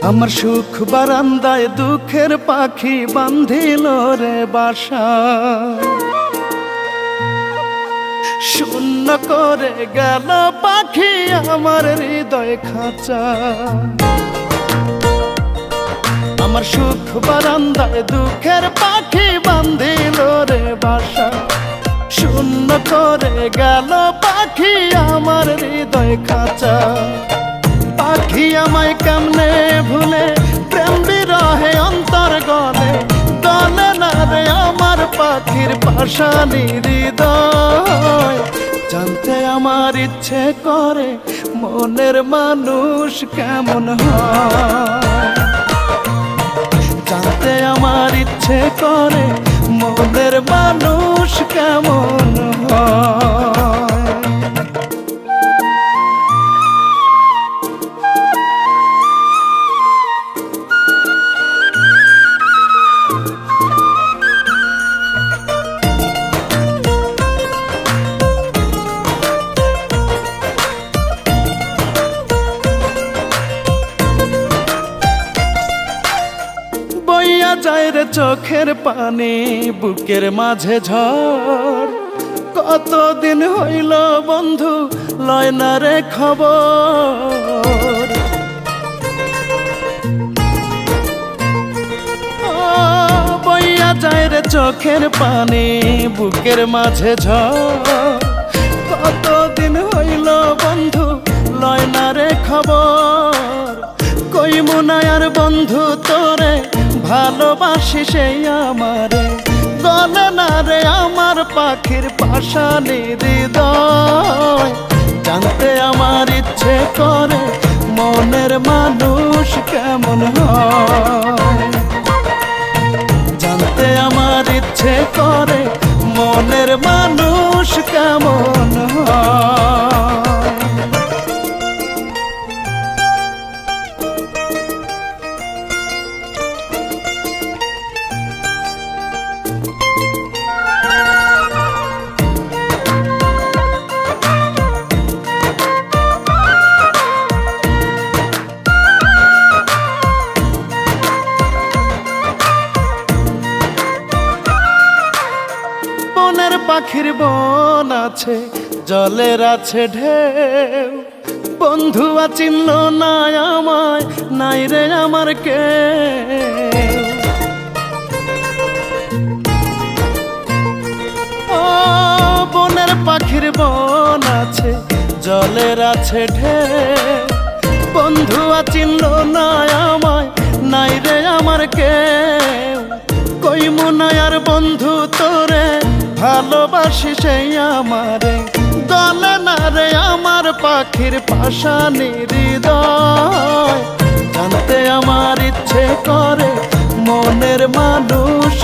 আমার সুখ বারান্দায় দুঃখের পাখি বাঁধিল রে বাসা, শূন্য করে গেল পাখি আমার হৃদয় খাঁচা। আমার সুখ বারান্দায় দুঃখের পাখি বাঁধিল রে বাসা, শূন্য করে গেল পাখি আমার হৃদয় খাঁচা। পাখি আমায় কেমনে ভুলে প্রেম বিরহে অন্তর গলে, গলে না রে আমার পাখির পাশানি হৃদয়। জানতে আমার ইচ্ছে করে মনের মানুষ কেমন হয়, জানতে আমার ইচ্ছে করে মনের মানুষ কেমন হয়। বইয়া যায় রে চোখের পানি বুকের মাঝে ঝড়, কতদিন হইল বন্ধু লয় না রে খবর। বইয়া যায় রে চোখের পানি বুকের মাঝে ঝড়, কতদিন হইল বন্ধু লয় না রে খবর। কই মুনায়ার বন্ধু তোরে ভালোবাসি সেই আমারে, গলে না রে আমার পাখির পাশানি হৃদয়। জানতে আমার ইচ্ছে করে মনের মানুষ কেমন হয়, জানতে আমার ইচ্ছে করে মনের মানুষ কেমন হয়। বনের পাখির বন আছে, জলের আছে ঢেউ, বন্ধু চিনল না আমায়, নাই রে আমার কেউ। বনের পাখির বন আছে, জলের আছে ঢেউ, বন্ধু চিনল না আমায়, নাই রে আমার কেউ। কই মুনায়ার বন্ধু তোরে ভালোবাসি সেই আমারে, গলে না রে আমার পাখির পাশানি হৃদয়। জানতে আমার ইচ্ছে করে মনের মানুষ